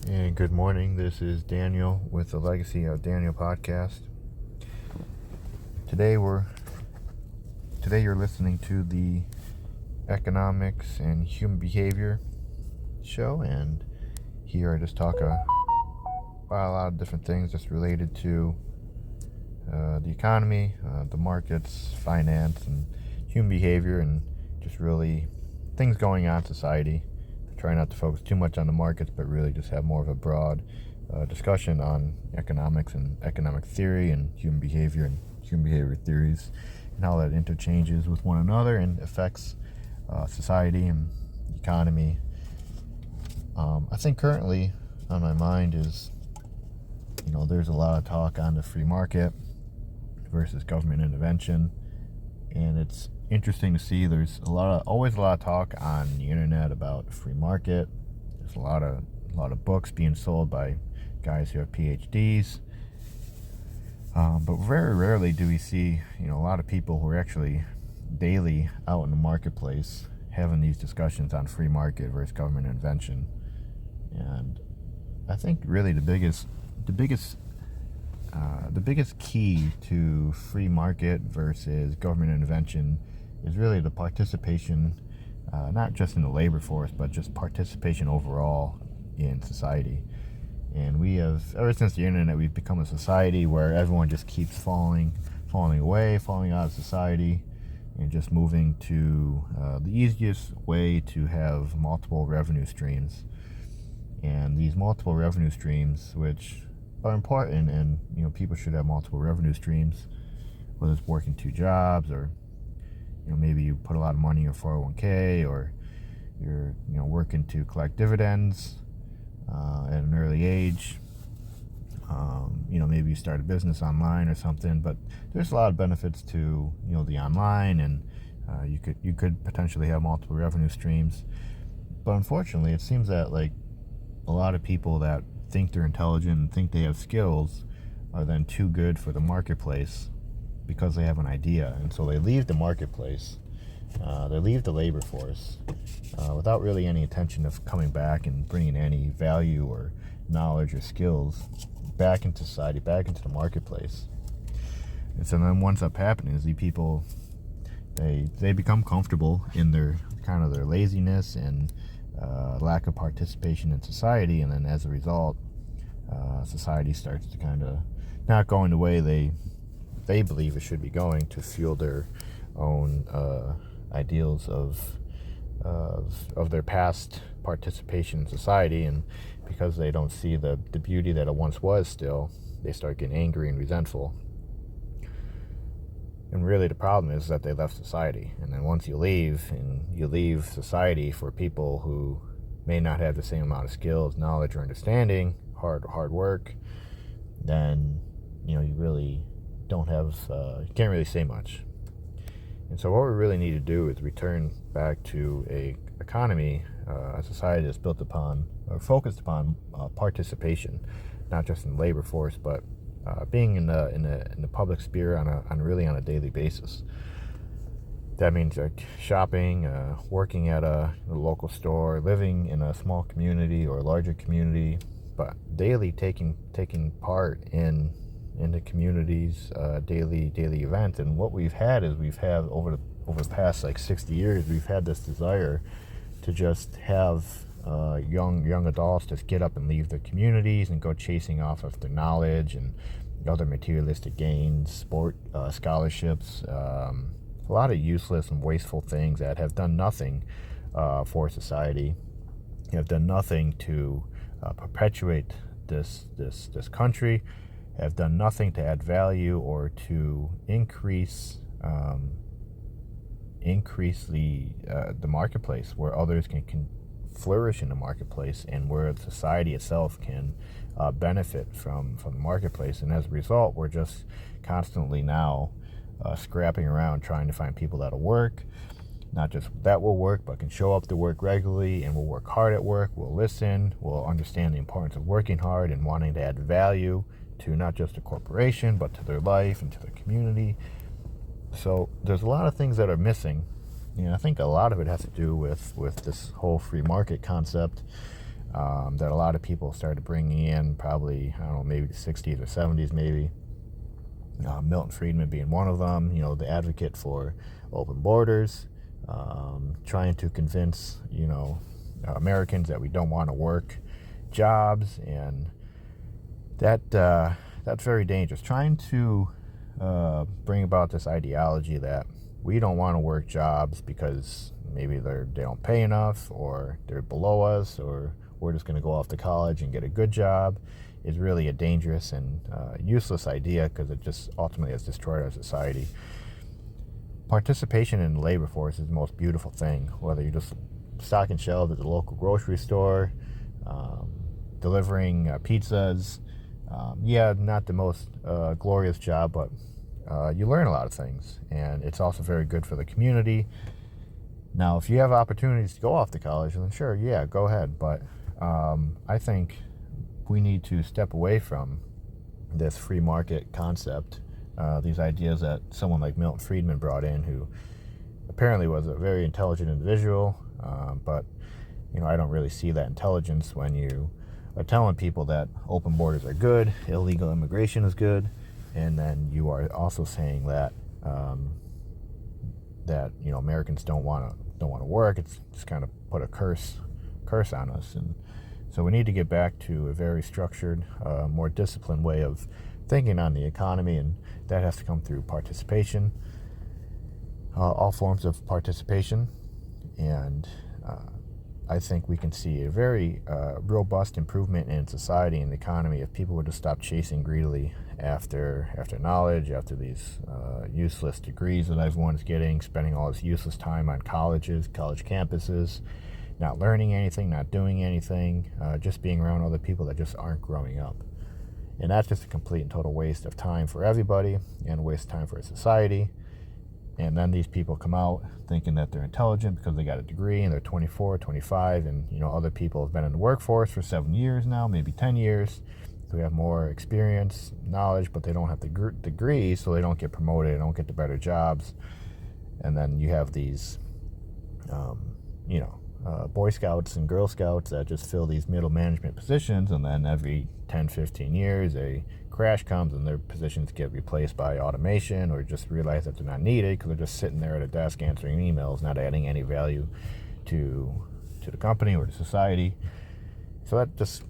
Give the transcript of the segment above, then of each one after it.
And good morning. This is Daniel with the Legacy of Daniel podcast. Today you're listening to the Economics and Human Behavior show, and here I just talk about a lot of different things just related to the economy, the markets, finance, and human behavior, and just really things going on in society. Try not to focus too much on the markets, but really just have more of a broad discussion on economics and economic theory and human behavior theories, and how that interchanges with one another and affects society and the economy. I think currently on my mind is, there's a lot of talk on the free market versus government intervention, and it's interesting to see there's always a lot of talk on the internet about free market. There's a lot of books being sold by guys who have PhDs, but very rarely do we see a lot of people who are actually daily out in the marketplace having these discussions on free market versus government intervention. And I think really the biggest key to free market versus government intervention is really the participation, not just in the labor force, but just participation overall in society. And we have, ever since the internet, we've become a society where everyone just keeps falling away, falling out of society, and just moving to the easiest way to have multiple revenue streams. And these multiple revenue streams, which are important, and people should have multiple revenue streams, whether it's working two jobs, or maybe you put a lot of money in your 401k, or you're working to collect dividends at an early age. Maybe you start a business online or something. But there's a lot of benefits to the online, and you could potentially have multiple revenue streams. But unfortunately, it seems that a lot of people that think they're intelligent and think they have skills are then too good for the marketplace because they have an idea, and so they leave the marketplace, they leave the labor force without really any intention of coming back and bringing any value or knowledge or skills back into society, back into the marketplace. And so then what's up happening is these people, they become comfortable in their laziness and lack of participation in society, and then as a result, society starts to kind of not going the way they believe it should be going, to fuel their own ideals of their past participation in society. And because they don't see the beauty that it once was, still, they start getting angry and resentful. And really the problem is that they left society. And then once you leave society for people who may not have the same amount of skills, knowledge, or understanding, hard work, then you really don't have, you can't really say much. And so what we really need to do is return back to a economy, a society that's built upon or focused upon participation, not just in the labor force, but being in the public sphere on a daily basis. That means shopping, working at a local store, living in a small community or a larger community, but daily taking part in the community's daily events. And what we've had over the past 60 years, we've had this desire to just have young adults just get up and leave their communities and go chasing off of their knowledge and other materialistic gains, sport scholarships, a lot of useless and wasteful things that have done nothing for society, have done nothing to perpetuate this country, have done nothing to add value or to increase the marketplace, where others can flourish in the marketplace, and where society itself can benefit from the marketplace. And as a result, we're just constantly now scrapping around trying to find people that'll work, not just that will work, but can show up to work regularly and will work hard at work, will listen, will understand the importance of working hard and wanting to add value to not just a corporation, but to their life and to their community. So there's a lot of things that are missing. I think a lot of it has to do with this whole free market concept. that a lot of people started bringing in, probably, I don't know, maybe the 60s or 70s maybe. Milton Friedman being one of them, the advocate for open borders, trying to convince, Americans that we don't want to work jobs, and that's very dangerous. Trying to bring about this ideology that we don't want to work jobs because maybe they don't pay enough, or they're below us, or we're just going to go off to college and get a good job, is really a dangerous and useless idea, because it just ultimately has destroyed our society. Participation in the labor force is the most beautiful thing, whether you're just stocking shelves at the local grocery store, delivering pizzas. Not the most glorious job, but you learn a lot of things, and it's also very good for the community. Now, if you have opportunities to go off to college, then sure, yeah, go ahead. But I think we need to step away from this free market concept, these ideas that someone like Milton Friedman brought in, who apparently was a very intelligent individual, but I don't really see that intelligence when you are telling people that open borders are good, illegal immigration is good, and then you are also saying that Americans don't want to work. It's just kind of put a curse on us. And so we need to get back to a very structured, more disciplined way of thinking on the economy, and that has to come through participation, all forms of participation. And I think we can see a very robust improvement in society and the economy if people would just stop chasing greedily after knowledge, after these useless degrees that everyone's getting, spending all this useless time on colleges, college campuses, not learning anything, not doing anything, just being around other people that just aren't growing up. And that's just a complete and total waste of time for everybody, and a waste of time for society. And then these people come out thinking that they're intelligent because they got a degree, and they're 24, 25, and other people have been in the workforce for 7 years now, maybe 10 years. So we have more experience, knowledge, but they don't have the degree, so they don't get promoted, they don't get the better jobs. And then you have these, Boy Scouts and Girl Scouts that just fill these middle management positions, and then every 10, 15 years a crash comes and their positions get replaced by automation, or just realize that they're not needed because they're just sitting there at a desk answering emails, not adding any value to the company or to society. So that just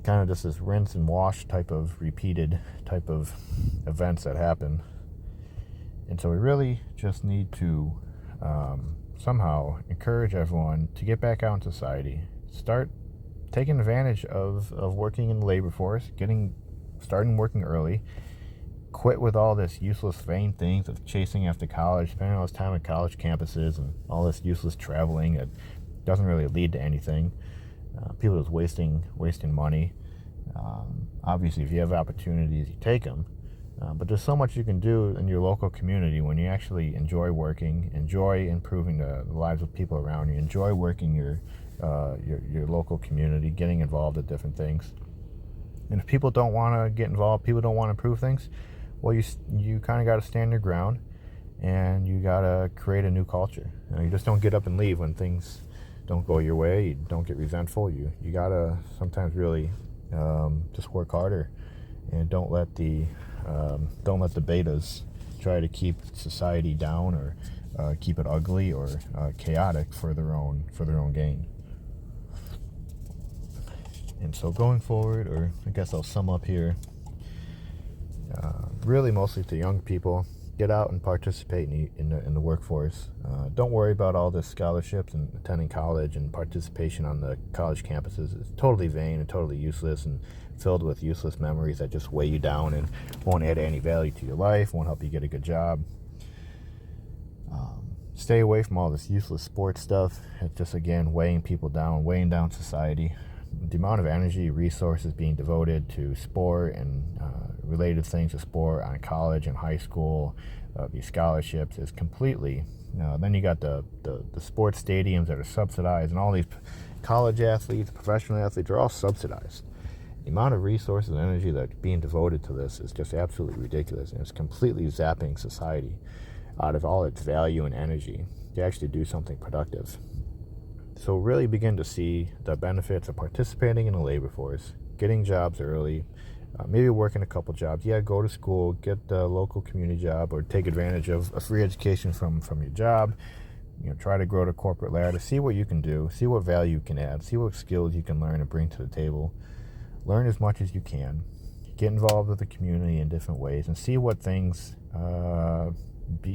kind of just this rinse and wash type of repeated type of events that happen. And so we really just need to somehow encourage everyone to get back out in society, start taking advantage of working in the labor force, starting working early, quit with all this useless vain things of chasing after college, spending all this time at college campuses, and all this useless traveling that doesn't really lead to anything. People just wasting money. Obviously, if you have opportunities, you take them. But there's so much you can do in your local community when you actually enjoy working, enjoy improving the lives of people around you, enjoy working your local community, getting involved at different things. And if people don't want to get involved, people don't want to improve things, well, you kind of got to stand your ground, and you got to create a new culture. You just don't get up and leave when things don't go your way. You don't get resentful. You got to sometimes really just work harder, and don't let the betas try to keep society down, or keep it ugly or chaotic for their own gain. And so going forward, or I guess I'll sum up here, really mostly to young people, get out and participate in the workforce. Don't worry about all this scholarships and attending college and participation on the college campuses. It's totally vain and totally useless, and filled with useless memories that just weigh you down and won't add any value to your life, won't help you get a good job. Stay away from all this useless sports stuff. It's just, again, weighing people down, weighing down society. The amount of energy, resources being devoted to sport and related things to sport on college and high school, these scholarships, is completely. Then you got the sports stadiums that are subsidized, and all these college athletes, professional athletes, are all subsidized. The amount of resources and energy that's being devoted to this is just absolutely ridiculous, and it's completely zapping society out of all its value and energy to actually do something productive. So really begin to see the benefits of participating in the labor force, getting jobs early, maybe working a couple jobs. Yeah, go to school, get a local community job, or take advantage of a free education from your job. Try to grow the corporate ladder. See what you can do. See what value you can add. See what skills you can learn and bring to the table. Learn as much as you can. Get involved with the community in different ways, and see what things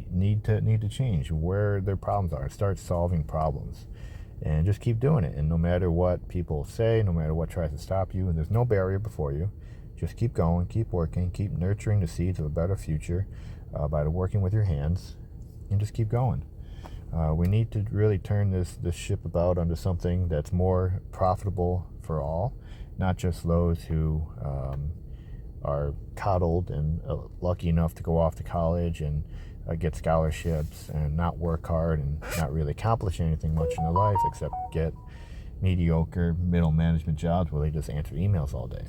need to change, where their problems are. Start solving problems, and just keep doing it. And no matter what people say, no matter what tries to stop you, and there's no barrier before you, just keep going, keep working, keep nurturing the seeds of a better future by working with your hands, and just keep going. We need to really turn this ship about onto something that's more profitable for all, not just those who are coddled and lucky enough to go off to college and get scholarships and not work hard and not really accomplish anything much in their life except get mediocre middle management jobs where they just answer emails all day.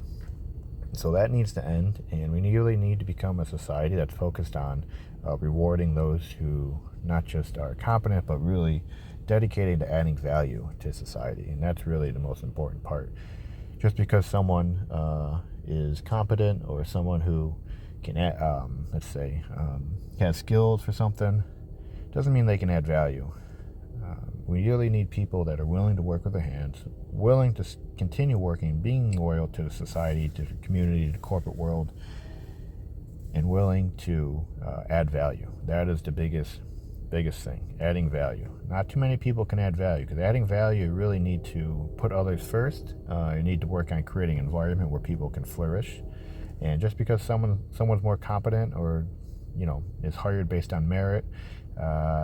So that needs to end, and we really need to become a society that's focused on rewarding those who not just are competent, but really dedicated to adding value to society. And that's really the most important part. Just because someone is competent, or someone who can, has skills for something, doesn't mean they can add value. We really need people that are willing to work with their hands, willing to continue working, being loyal to the society, to the community, to the corporate world, and willing to add value. That is the biggest thing, adding value. Not too many people can add value, because adding value, you really need to put others first. You need to work on creating an environment where people can flourish. And just because someone's more competent, or is hired based on merit,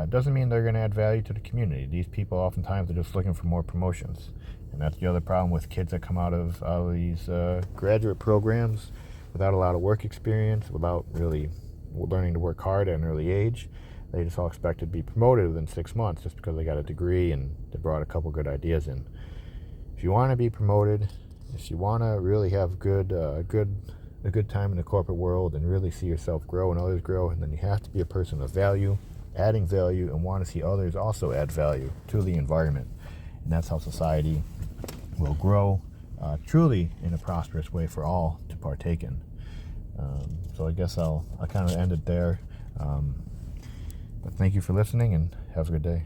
doesn't mean they're going to add value to the community. These people oftentimes are just looking for more promotions, and that's the other problem with kids that come out of these graduate programs without a lot of work experience, without really learning to work hard at an early age. They just all expect to be promoted within 6 months just because they got a degree and they brought a couple good ideas in. If you want to be promoted, if you want to really have a good time in the corporate world and really see yourself grow and others grow, and then you have to be a person of value, adding value, and want to see others also add value to the environment. And that's how society will grow truly in a prosperous way for all to partake in. So I guess I'll kind of end it there. But thank you for listening, and have a good day.